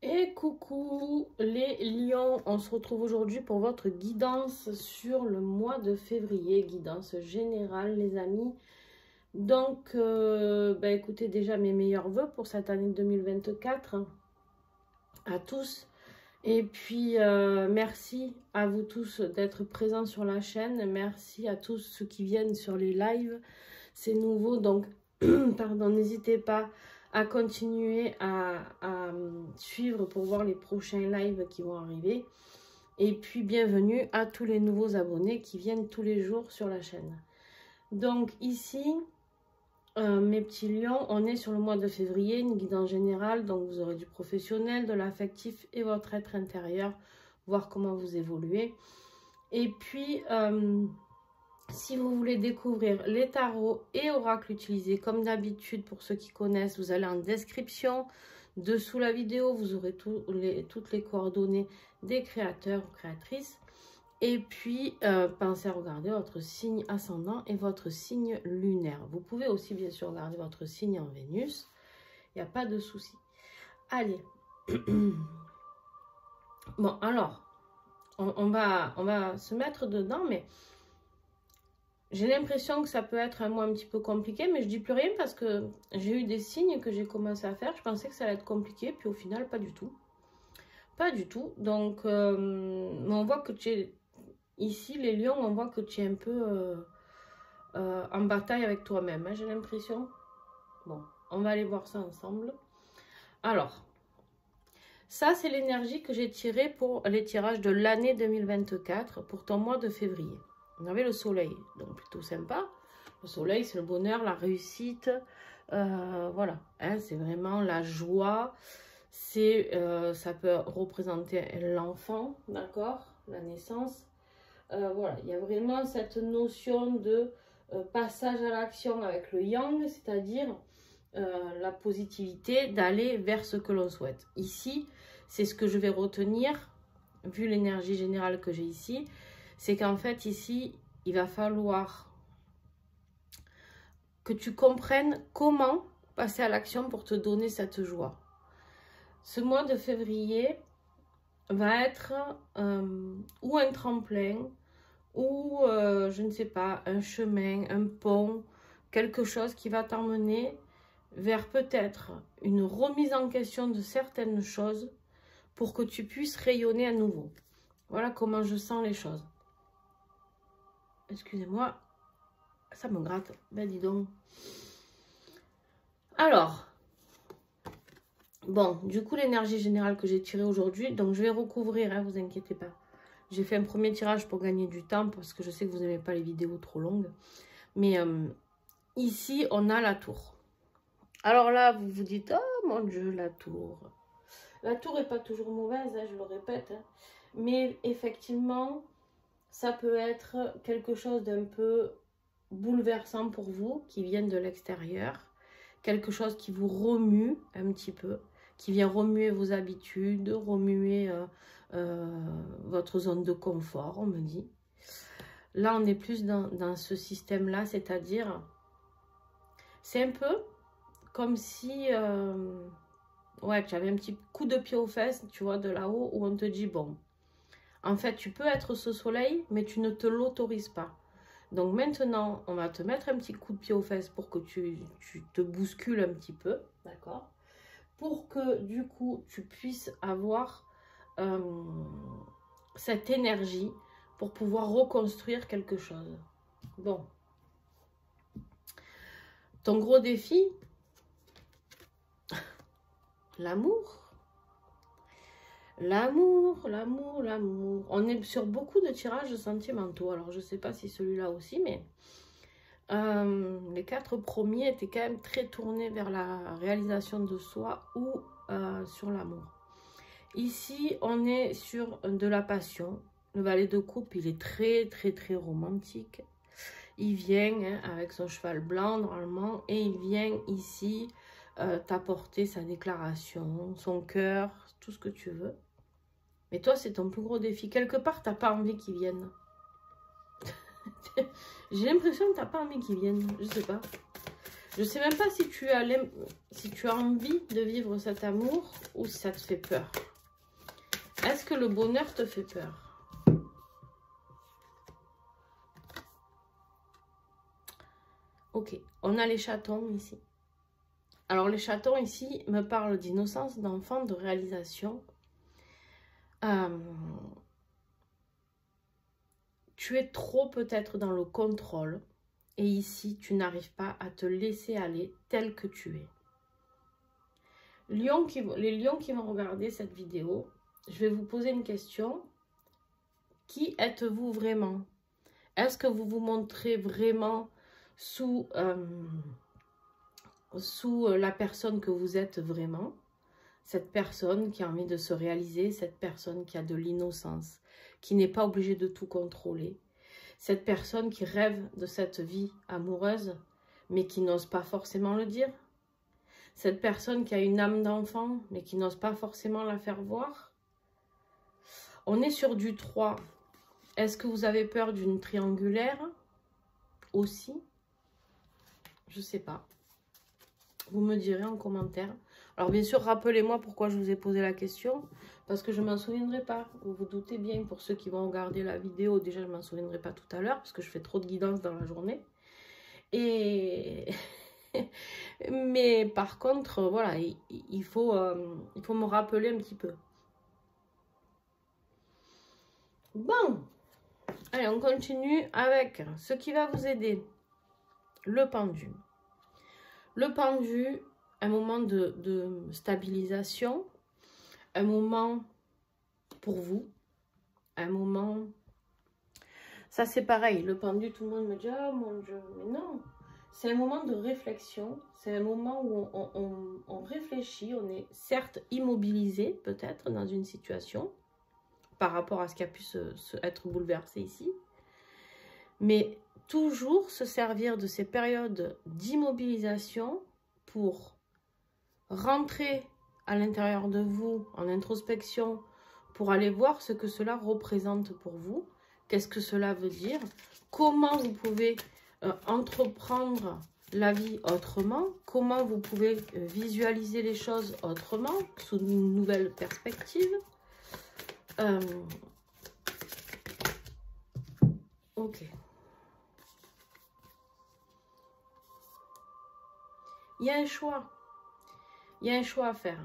Et coucou les lions, on se retrouve aujourd'hui pour votre guidance sur le mois de février, guidance générale les amis. Donc, écoutez déjà mes meilleurs vœux pour cette année 2024 à tous. Et puis, merci à vous tous d'être présents sur la chaîne. Merci à tous ceux qui viennent sur les lives. C'est nouveau, donc, pardon, n'hésitez pas à continuer à suivre pour voir les prochains lives qui vont arriver. Et puis, bienvenue à tous les nouveaux abonnés qui viennent tous les jours sur la chaîne. Donc, ici, mes petits lions, on est sur le mois de février, une guidance générale. Donc, vous aurez du professionnel, de l'affectif et votre être intérieur, voir comment vous évoluez. Et puis, si vous voulez découvrir les tarots et oracles utilisés, comme d'habitude, pour ceux qui connaissent, vous allez en description. Dessous la vidéo, vous aurez toutes les coordonnées des créateurs ou créatrices. Et puis, pensez à regarder votre signe ascendant et votre signe lunaire. Vous pouvez aussi, bien sûr, regarder votre signe en Vénus. Il n'y a pas de souci. Allez. Bon, alors, on va se mettre dedans, mais j'ai l'impression que ça peut être un mois un petit peu compliqué, mais je dis plus rien parce que j'ai eu des signes que j'ai commencé à faire. Je pensais que ça allait être compliqué, puis au final, pas du tout. Pas du tout. Donc, on voit que tu es... Ici, les lions, on voit que tu es un peu en bataille avec toi-même, hein, j'ai l'impression. Bon, on va aller voir ça ensemble. Alors, ça, c'est l'énergie que j'ai tirée pour les tirages de l'année 2024, pour ton mois de février. On avait le soleil, donc plutôt sympa. Le soleil, c'est le bonheur, la réussite. Voilà, hein, c'est vraiment la joie. Ça peut représenter l'enfant, d'accord, la naissance. Voilà, il y a vraiment cette notion de passage à l'action avec le yang, c'est-à-dire la positivité d'aller vers ce que l'on souhaite. Ici, c'est ce que je vais retenir, vu l'énergie générale que j'ai ici, c'est qu'en fait, ici, il va falloir que tu comprennes comment passer à l'action pour te donner cette joie. Ce mois de février va être ou un tremplin, ou je ne sais pas, un chemin, un pont, quelque chose qui va t'emmener vers peut-être une remise en question de certaines choses pour que tu puisses rayonner à nouveau. Voilà comment je sens les choses. Excusez-moi, ça me gratte. Ben dis donc. Alors, bon, du coup, l'énergie générale que j'ai tirée aujourd'hui, donc je vais recouvrir, hein, vous inquiétez pas. J'ai fait un premier tirage pour gagner du temps, parce que je sais que vous n'aimez pas les vidéos trop longues. Mais ici, on a la tour. Alors là, vous vous dites, oh mon Dieu, la tour. La tour n'est pas toujours mauvaise, hein, je le répète. Hein. Mais effectivement, ça peut être quelque chose d'un peu bouleversant pour vous, qui vient de l'extérieur. Quelque chose qui vous remue un petit peu, qui vient remuer vos habitudes, remuer votre zone de confort, on me dit. Là, on est plus dans ce système-là, c'est-à-dire, c'est un peu comme si, ouais, tu avais un petit coup de pied aux fesses, tu vois, de là-haut, où on te dit, bon, en fait, tu peux être ce soleil, mais tu ne te l'autorises pas. Donc maintenant, on va te mettre un petit coup de pied aux fesses pour que tu te bouscules un petit peu, d'accord? Pour que, du coup, tu puisses avoir cette énergie pour pouvoir reconstruire quelque chose. Bon. Ton gros défi, l'amour. L'amour, l'amour, l'amour. On est sur beaucoup de tirages sentimentaux. Alors, je ne sais pas si celui-là aussi, mais les 4 premiers étaient quand même très tournés vers la réalisation de soi ou sur l'amour. Ici, on est sur de la passion. Le valet de coupe, il est très, très, très romantique. Il vient hein, avec son cheval blanc, normalement, et il vient ici t'apporter sa déclaration, son cœur, tout ce que tu veux. Mais toi, c'est ton plus gros défi. Quelque part, tu n'as pas envie qu'ils viennent. J'ai l'impression que tu n'as pas envie qu'ils viennent. Je sais pas. Je ne sais même pas si tu as envie de vivre cet amour ou si ça te fait peur. Est-ce que le bonheur te fait peur? Ok, on a les chatons ici. Alors les chatons ici me parlent d'innocence, d'enfant, de réalisation. Tu es trop peut-être dans le contrôle. Et ici, tu n'arrives pas à te laisser aller tel que tu es. Les lions qui vont regarder cette vidéo, je vais vous poser une question. Qui êtes-vous vraiment? Est-ce que vous vous montrez vraiment sous la personne que vous êtes vraiment? Cette personne qui a envie de se réaliser, cette personne qui a de l'innocence, qui n'est pas obligée de tout contrôler. Cette personne qui rêve de cette vie amoureuse, mais qui n'ose pas forcément le dire. Cette personne qui a une âme d'enfant, mais qui n'ose pas forcément la faire voir. On est sur du 3. Est-ce que vous avez peur d'une triangulaire aussi? Je ne sais pas. Vous me direz en commentaire. Alors bien sûr, rappelez-moi pourquoi je vous ai posé la question. Parce que je ne m'en souviendrai pas. Vous vous doutez bien, pour ceux qui vont regarder la vidéo, déjà je ne m'en souviendrai pas tout à l'heure. Parce que je fais trop de guidance dans la journée. Et... Mais par contre, voilà, il faut me rappeler un petit peu. Bon. Allez, on continue avec ce qui va vous aider. Le pendu. Le pendu, un moment de stabilisation, un moment pour vous, un moment... Ça, c'est pareil. Le pendu, tout le monde me dit « Oh mon Dieu !» Mais non, c'est un moment de réflexion. C'est un moment où on réfléchit. On est certes immobilisé, peut-être, dans une situation par rapport à ce qui a pu être bouleversé ici. Mais toujours se servir de ces périodes d'immobilisation pour rentrer à l'intérieur de vous en introspection, pour aller voir ce que cela représente pour vous, qu'est-ce que cela veut dire, comment vous pouvez entreprendre la vie autrement, comment vous pouvez visualiser les choses autrement, sous une nouvelle perspective. Ok. Il y a un choix. Il y a un choix à faire.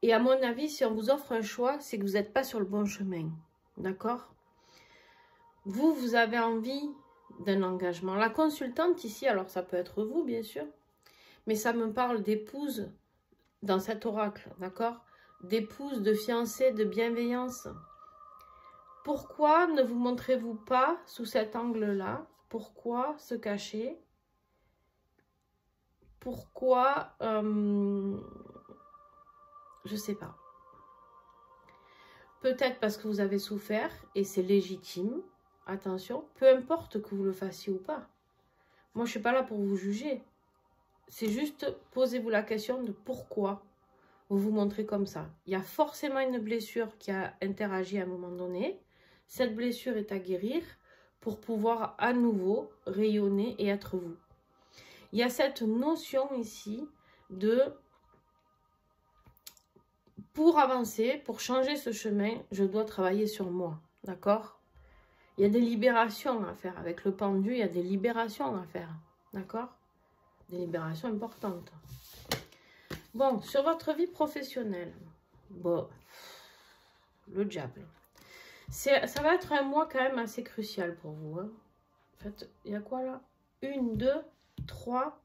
Et à mon avis, si on vous offre un choix, c'est que vous n'êtes pas sur le bon chemin. D'accord? Vous avez envie d'un engagement. La consultante ici, alors ça peut être vous, bien sûr, mais ça me parle d'épouse dans cet oracle, d'accord? D'épouse, de fiancée, de bienveillance. Pourquoi ne vous montrez-vous pas sous cet angle-là? Pourquoi se cacher? Pourquoi je sais pas. Peut-être parce que vous avez souffert et c'est légitime. Attention, peu importe que vous le fassiez ou pas. Moi, je suis pas là pour vous juger. C'est juste, posez-vous la question de pourquoi vous vous montrez comme ça. Il y a forcément une blessure qui a interagi à un moment donné. Cette blessure est à guérir pour pouvoir à nouveau rayonner et être vous. Il y a cette notion ici de... Pour avancer, pour changer ce chemin, je dois travailler sur moi. D'accord? Il y a des libérations à faire. Avec le pendu, il y a des libérations à faire. D'accord? Des libérations importantes. Bon, sur votre vie professionnelle. Bon, le diable. Ça va être un mois quand même assez crucial pour vous. Hein. En fait, il y a quoi là? 1, 2, 3.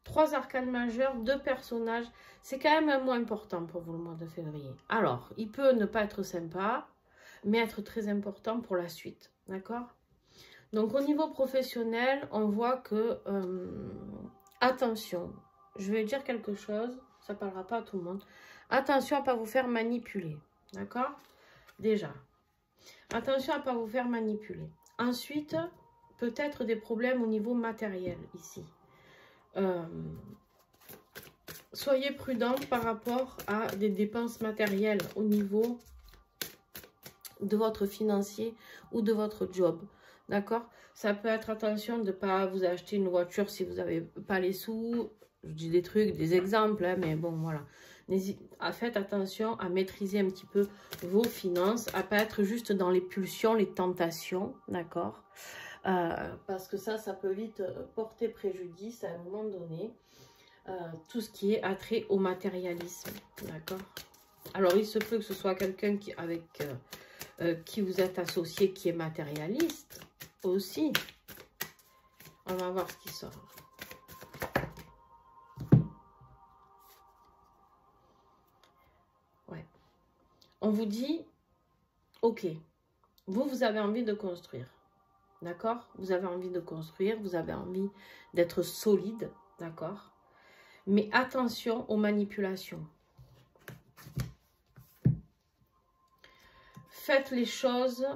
3 arcanes majeures, 2 personnages. C'est quand même un mois important pour vous le mois de février. Alors, il peut ne pas être sympa, mais être très important pour la suite. D'accord? Donc, au niveau professionnel, on voit que... attention, je vais dire quelque chose, ça ne parlera pas à tout le monde. Attention à ne pas vous faire manipuler. D'accord? Déjà. Attention à ne pas vous faire manipuler. Ensuite, peut-être des problèmes au niveau matériel ici. Soyez prudent par rapport à des dépenses matérielles au niveau de votre financier ou de votre job. D'accord? Ça peut être attention de ne pas vous acheter une voiture si vous n'avez pas les sous. Je dis des trucs, des exemples, hein, mais bon, voilà. Faites attention à maîtriser un petit peu vos finances, à ne pas être juste dans les pulsions, les tentations, d'accord? Parce que ça peut vite porter préjudice à un moment donné. Tout ce qui est attrait au matérialisme, d'accord? Alors, il se peut que ce soit quelqu'un avec qui vous êtes associé, qui est matérialiste aussi. On va voir ce qui sort. Ouais. On vous dit, ok, vous avez envie de construire, d'accord? Vous avez envie de construire, vous avez envie d'être solide, d'accord? Mais attention aux manipulations. Faites les choses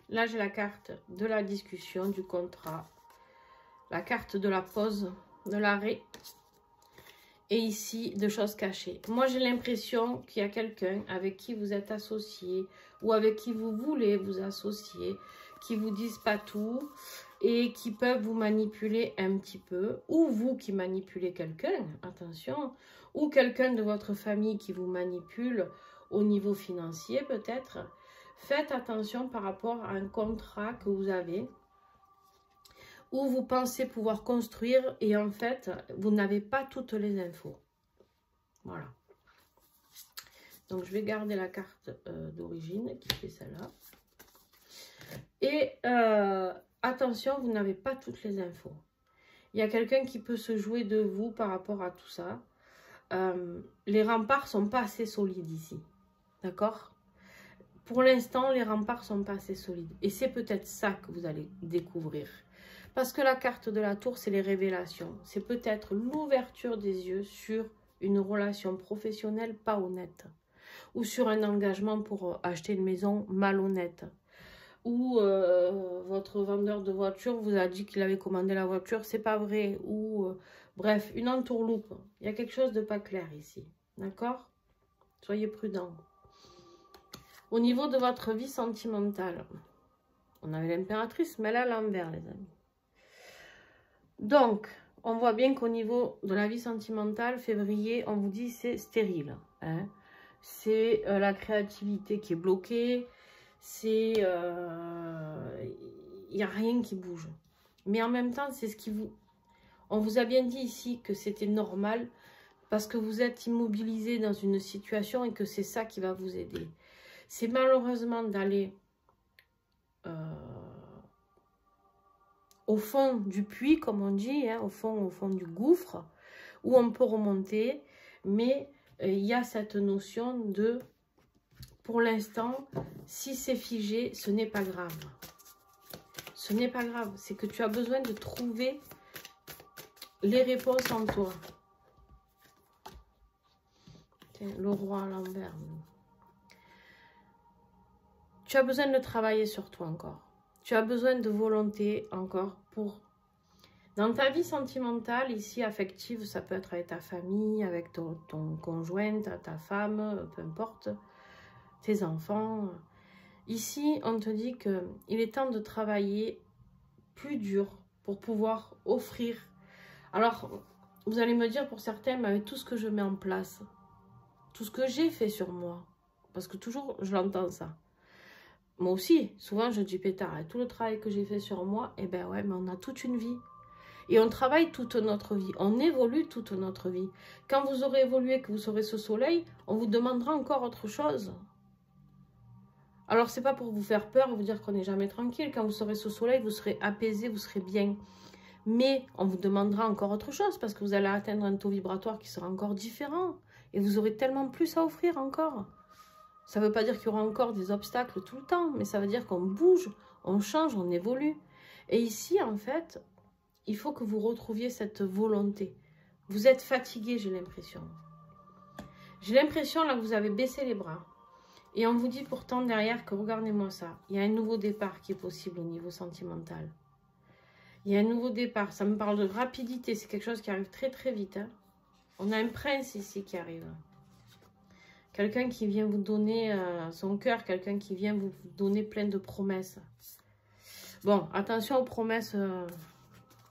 là, j'ai la carte de la discussion, du contrat, la carte de la pause, de l'arrêt, et ici, de choses cachées. Moi, j'ai l'impression qu'il y a quelqu'un avec qui vous êtes associé, ou avec qui vous voulez vous associer, qui vous disent pas tout, et qui peuvent vous manipuler un petit peu, ou vous qui manipulez quelqu'un, attention, ou quelqu'un de votre famille qui vous manipule au niveau financier peut-être. Faites attention par rapport à un contrat que vous avez, où vous pensez pouvoir construire et en fait, vous n'avez pas toutes les infos. Voilà. Donc, je vais garder la carte d'origine qui fait celle-là. Et attention, vous n'avez pas toutes les infos. Il y a quelqu'un qui peut se jouer de vous par rapport à tout ça. Les remparts ne sont pas assez solides ici. D'accord? Pour l'instant, les remparts ne sont pas assez solides. Et c'est peut-être ça que vous allez découvrir. Parce que la carte de la tour, c'est les révélations. C'est peut-être l'ouverture des yeux sur une relation professionnelle pas honnête. Ou sur un engagement pour acheter une maison malhonnête. Ou votre vendeur de voiture vous a dit qu'il avait commandé la voiture, c'est pas vrai. Ou bref, une entourloupe. Il y a quelque chose de pas clair ici. D'accord? Soyez prudents. Au niveau de votre vie sentimentale, on avait l'impératrice, mais elle est à l'envers, les amis. Donc, on voit bien qu'au niveau de la vie sentimentale, février, on vous dit c'est stérile. Hein. C'est la créativité qui est bloquée. C'est... il n'y a rien qui bouge. Mais en même temps, c'est ce qui vous... On vous a bien dit ici que c'était normal parce que vous êtes immobilisé dans une situation et que c'est ça qui va vous aider. C'est malheureusement d'aller... au fond du puits, comme on dit, hein, au fond du gouffre, où on peut remonter, mais il y a cette notion de, pour l'instant, si c'est figé, ce n'est pas grave. Ce n'est pas grave, c'est que tu as besoin de trouver les réponses en toi. Tiens, le roi à l'envers. Tu as besoin de travailler sur toi encore. Tu as besoin de volonté encore pour... Dans ta vie sentimentale, ici, affective, ça peut être avec ta famille, avec ton conjoint, ta femme, peu importe, tes enfants. Ici, on te dit qu'il est temps de travailler plus dur pour pouvoir offrir. Alors, vous allez me dire pour certains, mais avec tout ce que je mets en place, tout ce que j'ai fait sur moi, parce que toujours, je l'entends ça. Moi aussi, souvent je dis pétard, tout le travail que j'ai fait sur moi, eh ben ouais, mais on a toute une vie. Et on travaille toute notre vie, on évolue toute notre vie. Quand vous aurez évolué, que vous serez ce soleil, on vous demandera encore autre chose. Alors c'est pas pour vous faire peur et vous dire qu'on n'est jamais tranquille. Quand vous serez ce soleil, vous serez apaisé, vous serez bien. Mais on vous demandera encore autre chose parce que vous allez atteindre un taux vibratoire qui sera encore différent. Et vous aurez tellement plus à offrir encore. Ça ne veut pas dire qu'il y aura encore des obstacles tout le temps, mais ça veut dire qu'on bouge, on change, on évolue. Et ici, en fait, il faut que vous retrouviez cette volonté. Vous êtes fatigué, j'ai l'impression. J'ai l'impression là que vous avez baissé les bras. Et on vous dit pourtant derrière que, regardez-moi ça, il y a un nouveau départ qui est possible au niveau sentimental. Il y a un nouveau départ, ça me parle de rapidité, c'est quelque chose qui arrive très très vite. Hein. On a un prince ici qui arrive. Quelqu'un qui vient vous donner son cœur, quelqu'un qui vient vous donner plein de promesses. Bon, attention aux promesses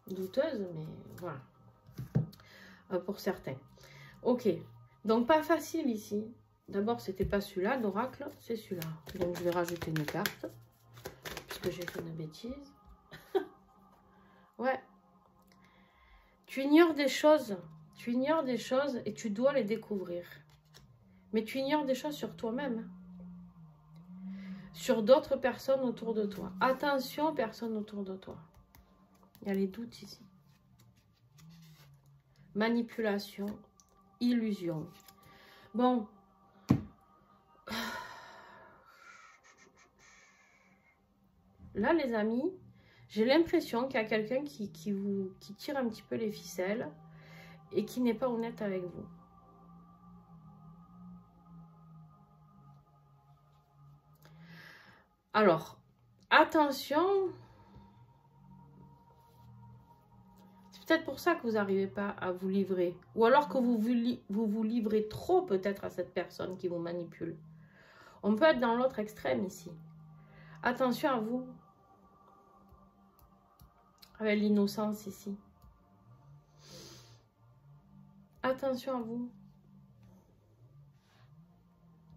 douteuses, mais voilà. Pour certains. Ok, donc pas facile ici. D'abord, c'était pas celui-là, l'oracle, c'est celui-là. Donc, je vais rajouter une carte, puisque j'ai fait une bêtise. Ouais. Tu ignores des choses et tu dois les découvrir. Mais tu ignores des choses sur toi-même. Sur d'autres personnes autour de toi. Attention aux personnes autour de toi. Il y a les doutes ici. Manipulation, illusion. Bon. Là, les amis, j'ai l'impression qu'il y a quelqu'un qui tire un petit peu les ficelles et qui n'est pas honnête avec vous. Alors, attention. C'est peut-être pour ça que vous n'arrivez pas à vous livrer. Ou alors que vous vous livrez trop peut-être à cette personne qui vous manipule. On peut être dans l'autre extrême ici. Attention à vous. Avec l'innocence ici. Attention à vous.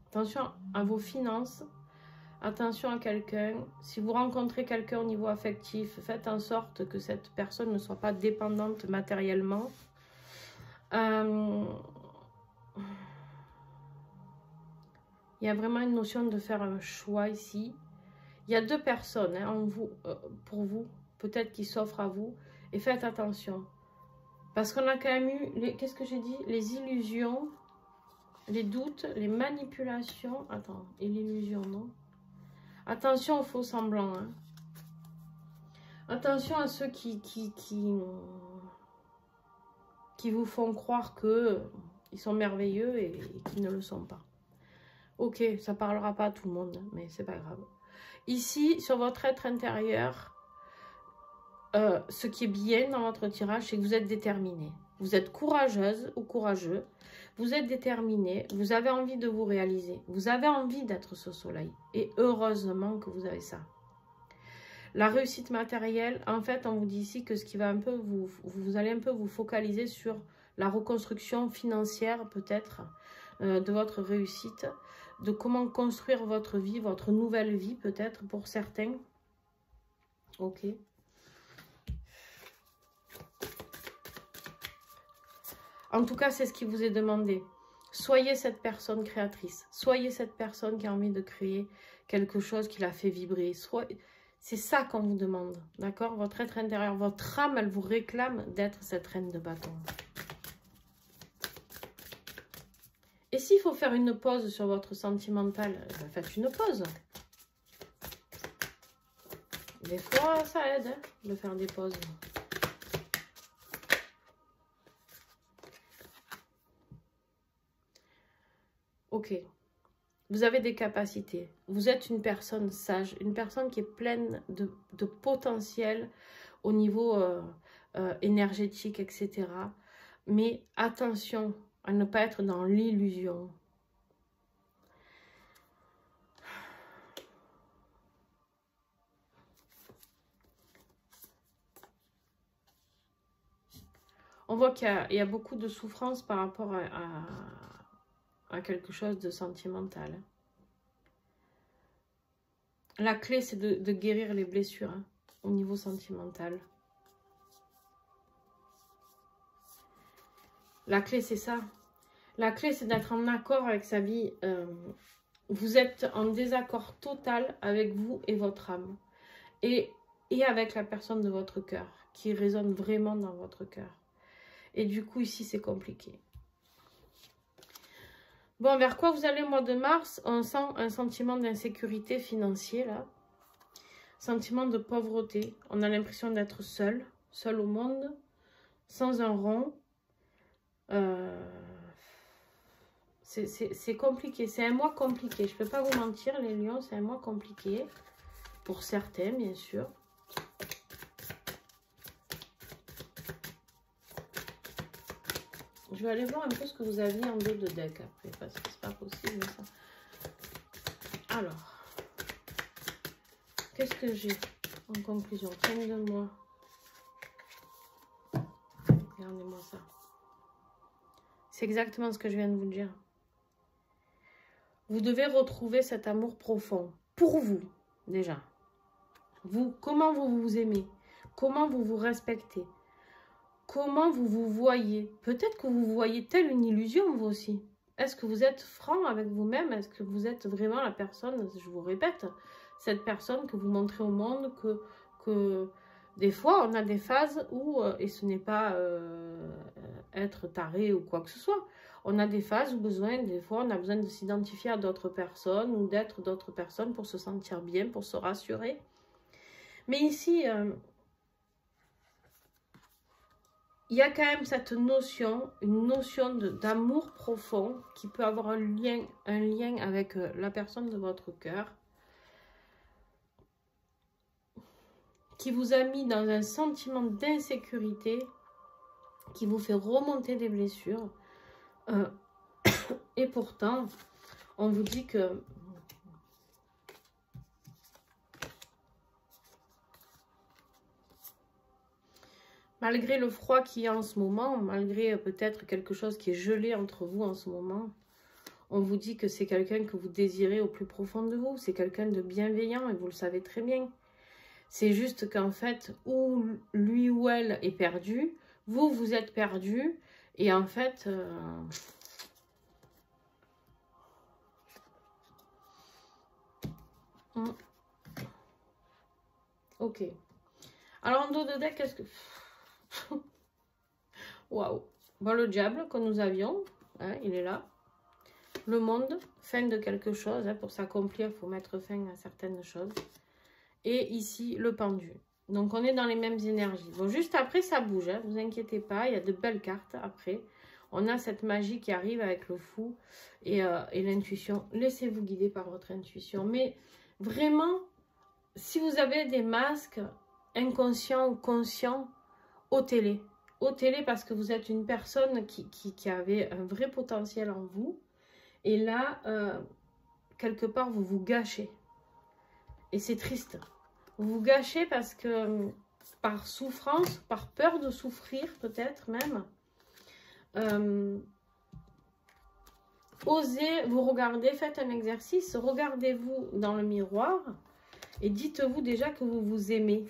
Attention à vos finances. Attention à quelqu'un. Si vous rencontrez quelqu'un au niveau affectif, faites en sorte que cette personne ne soit pas dépendante matériellement. Il y a vraiment une notion de faire un choix ici. Il y a deux personnes pour vous, peut-être qui s'offrent à vous. Et faites attention. Parce qu'on a quand même eu, qu'est-ce que j'ai dit? Les illusions, les doutes, les manipulations. Attends, et l'illusion, non? Attention aux faux semblants. Hein. Attention à ceux qui vous font croire qu'ils sont merveilleux et qu'ils ne le sont pas. Ok, ça ne parlera pas à tout le monde, mais c'est pas grave. Ici, sur votre être intérieur, ce qui est bien dans votre tirage, c'est que vous êtes déterminé. Vous êtes courageuse ou courageux. Vous êtes déterminé. Vous avez envie de vous réaliser. Vous avez envie d'être ce soleil. Et heureusement que vous avez ça. La réussite matérielle, en fait, on vous dit ici que ce qui va un peu vous allez un peu vous focaliser sur la reconstruction financière, peut-être, de votre réussite, de comment construire votre vie, votre nouvelle vie, peut-être, pour certains. Ok. En tout cas, c'est ce qui vous est demandé. Soyez cette personne créatrice. Soyez cette personne qui a envie de créer quelque chose qui la fait vibrer. C'est ça qu'on vous demande. D'accord? Votre être intérieur, votre âme, elle vous réclame d'être cette reine de bâton. Et s'il faut faire une pause sur votre sentimental, faites une pause. Des fois, ça aide hein, de faire des pauses. Ok, vous avez des capacités, vous êtes une personne sage, une personne qui est pleine de potentiel au niveau énergétique, etc. Mais attention à ne pas être dans l'illusion. On voit qu'il y a beaucoup de souffrance par rapport à quelque chose de sentimental. La clé, c'est de guérir les blessures hein, au niveau sentimental. La clé, c'est ça. La clé, c'est d'être en accord avec sa vie. Vous êtes en désaccord total avec vous et votre âme. Et avec la personne de votre cœur, qui résonne vraiment dans votre cœur. Et du coup, ici, c'est compliqué. Bon, vers quoi vous allez au mois de mars? On sent un sentiment d'insécurité financière, là. Sentiment de pauvreté. On a l'impression d'être seul au monde, sans un rond. C'est compliqué. C'est un mois compliqué. Je ne peux pas vous mentir, les lions, c'est un mois compliqué. Pour certains, bien sûr. Je vais aller voir un peu ce que vous aviez en dos de deck après, parce que c'est pas possible ça. Alors, qu'est-ce que j'ai en conclusion? Fin de mois. Regardez-moi ça. C'est exactement ce que je viens de vous dire. Vous devez retrouver cet amour profond. Pour vous, déjà. Vous, comment vous vous aimez? Comment vous vous respectez? Comment vous vous voyez? Peut-être que vous voyez telle une illusion, vous aussi. Est-ce que vous êtes franc avec vous-même? Est-ce que vous êtes vraiment la personne, je vous répète, cette personne que vous montrez au monde, que des fois, on a des phases où, et ce n'est pas être taré ou quoi que ce soit, on a des phases où des fois, on a besoin de s'identifier à d'autres personnes ou d'être d'autres personnes pour se sentir bien, pour se rassurer. Mais ici, il y a quand même cette notion, une notion d'amour profond qui peut avoir un lien avec la personne de votre cœur, qui vous a mis dans un sentiment d'insécurité, qui vous fait remonter des blessures. Et pourtant, on vous dit que malgré le froid qu'il y a en ce moment, malgré peut-être quelque chose qui est gelé entre vous en ce moment, on vous dit que c'est quelqu'un que vous désirez au plus profond de vous. C'est quelqu'un de bienveillant et vous le savez très bien. C'est juste qu'en fait, où lui ou elle est perdu, vous, vous êtes perdu. Et en fait... Ok. Alors, en dos de deck, qu'est-ce que... Waouh. Bon, le diable que nous avions, hein, il est là. Le monde, fin de quelque chose. Hein, pour s'accomplir, il faut mettre fin à certaines choses. Et ici, le pendu. Donc, on est dans les mêmes énergies. Bon, juste après, ça bouge. Hein, vous inquiétez pas, il y a de belles cartes après. On a cette magie qui arrive avec le fou et l'intuition. Laissez-vous guider par votre intuition. Mais vraiment, si vous avez des masques inconscients ou conscients, ôtez-les. Ôtez-les parce que vous êtes une personne qui avait un vrai potentiel en vous. Et là, quelque part, vous vous gâchez. Et c'est triste. Vous vous gâchez parce que, par souffrance, par peur de souffrir peut-être même, osez vous regarder, faites un exercice, regardez-vous dans le miroir et dites-vous déjà que vous vous aimez.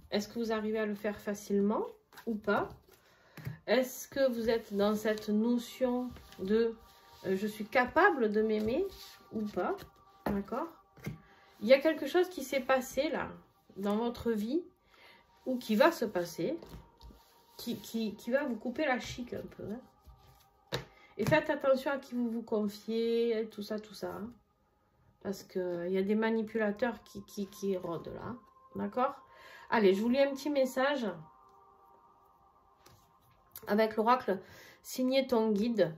Est-ce que vous arrivez à le faire facilement ou pas? Est-ce que vous êtes dans cette notion de je suis capable de m'aimer ou pas? D'accord? Il y a quelque chose qui s'est passé là, dans votre vie, ou qui va se passer, qui va vous couper la chic un peu. Hein. Et faites attention à qui vous vous confiez, tout ça, hein, parce qu'il y a des manipulateurs qui rôdent là. D'accord? Allez, je vous lis un petit message avec l'oracle « Signez ton guide ».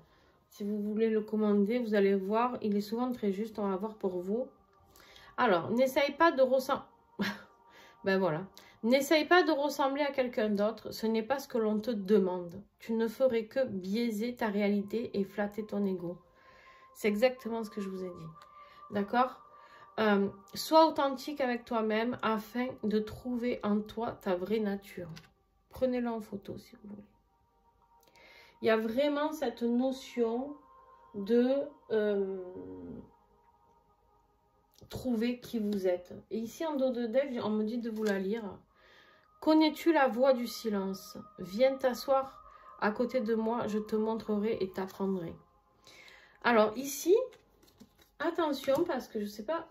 Si vous voulez le commander, vous allez voir, il est souvent très juste, on va voir pour vous. Alors, n'essaye pas de ressembler... ben voilà. N'essaye pas de ressembler à quelqu'un d'autre, ce n'est pas ce que l'on te demande. Tu ne ferais que biaiser ta réalité et flatter ton ego. C'est exactement ce que je vous ai dit. D'accord? Sois authentique avec toi-même afin de trouver en toi ta vraie nature. Prenez-le en photo si vous voulez. Il y a vraiment cette notion de trouver qui vous êtes. Et ici, en dos de deck, on me dit de vous la lire. Connais-tu la voix du silence? Viens t'asseoir à côté de moi, je te montrerai et t'apprendrai. Alors ici, attention parce que je ne sais pas...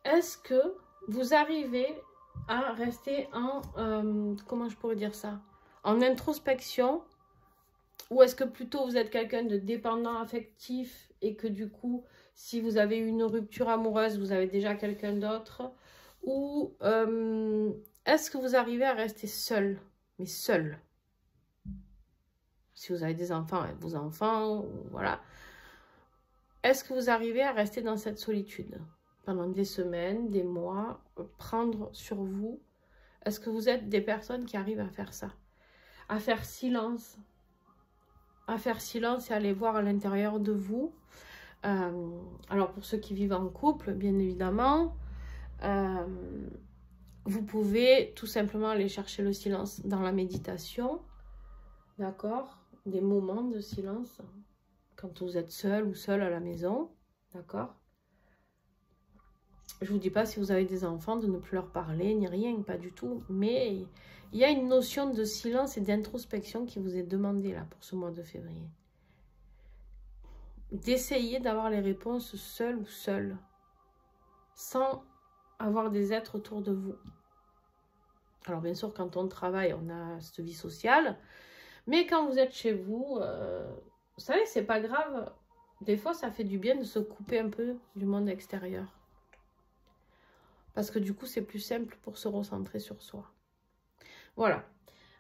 Est-ce que vous arrivez à rester en... comment je pourrais dire ça? En introspection, ou est-ce que plutôt vous êtes quelqu'un de dépendant affectif et que du coup, si vous avez une rupture amoureuse, vous avez déjà quelqu'un d'autre, ou est-ce que vous arrivez à rester seul, mais seul? Si vous avez des enfants, avec vos enfants, voilà. Est-ce que vous arrivez à rester dans cette solitude pendant des semaines, des mois, prendre sur vous? Est-ce que vous êtes des personnes qui arrivent à faire ça? à faire silence. À faire silence et aller voir à l'intérieur de vous. Alors pour ceux qui vivent en couple, bien évidemment, vous pouvez tout simplement aller chercher le silence dans la méditation, d'accord? Des moments de silence quand vous êtes seul ou seul à la maison, d'accord? Je vous dis pas si vous avez des enfants de ne plus leur parler ni rien, pas du tout, mais il y a une notion de silence et d'introspection qui vous est demandée là pour ce mois de février. D'essayer d'avoir les réponses seul ou seul, sans avoir des êtres autour de vous. Alors bien sûr, quand on travaille, on a cette vie sociale, mais quand vous êtes chez vous, vous savez, c'est pas grave. Des fois, ça fait du bien de se couper un peu du monde extérieur. Parce que du coup, c'est plus simple pour se recentrer sur soi. Voilà.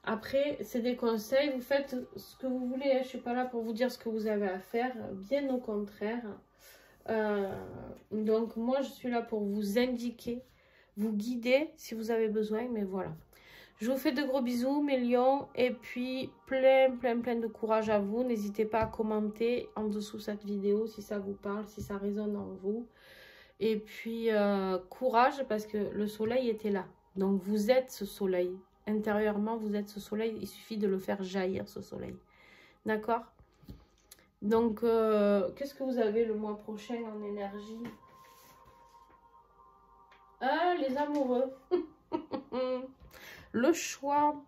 Après, c'est des conseils. Vous faites ce que vous voulez. Hein. Je ne suis pas là pour vous dire ce que vous avez à faire. Bien au contraire. Donc, moi, je suis là pour vous indiquer, vous guider si vous avez besoin. Mais voilà. Je vous fais de gros bisous, mes lions. Et puis, plein de courage à vous. N'hésitez pas à commenter en dessous cette vidéo si ça vous parle, si ça résonne en vous. Et puis, courage parce que le soleil était là. Donc, vous êtes ce soleil. Intérieurement, vous êtes ce soleil. Il suffit de le faire jaillir, ce soleil. D'accord? Donc, qu'est-ce que vous avez le mois prochain en énergie? Ah, les amoureux. Le choix.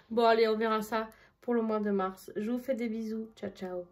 Bon, allez, on verra ça pour le mois de mars. Je vous fais des bisous. Ciao, ciao.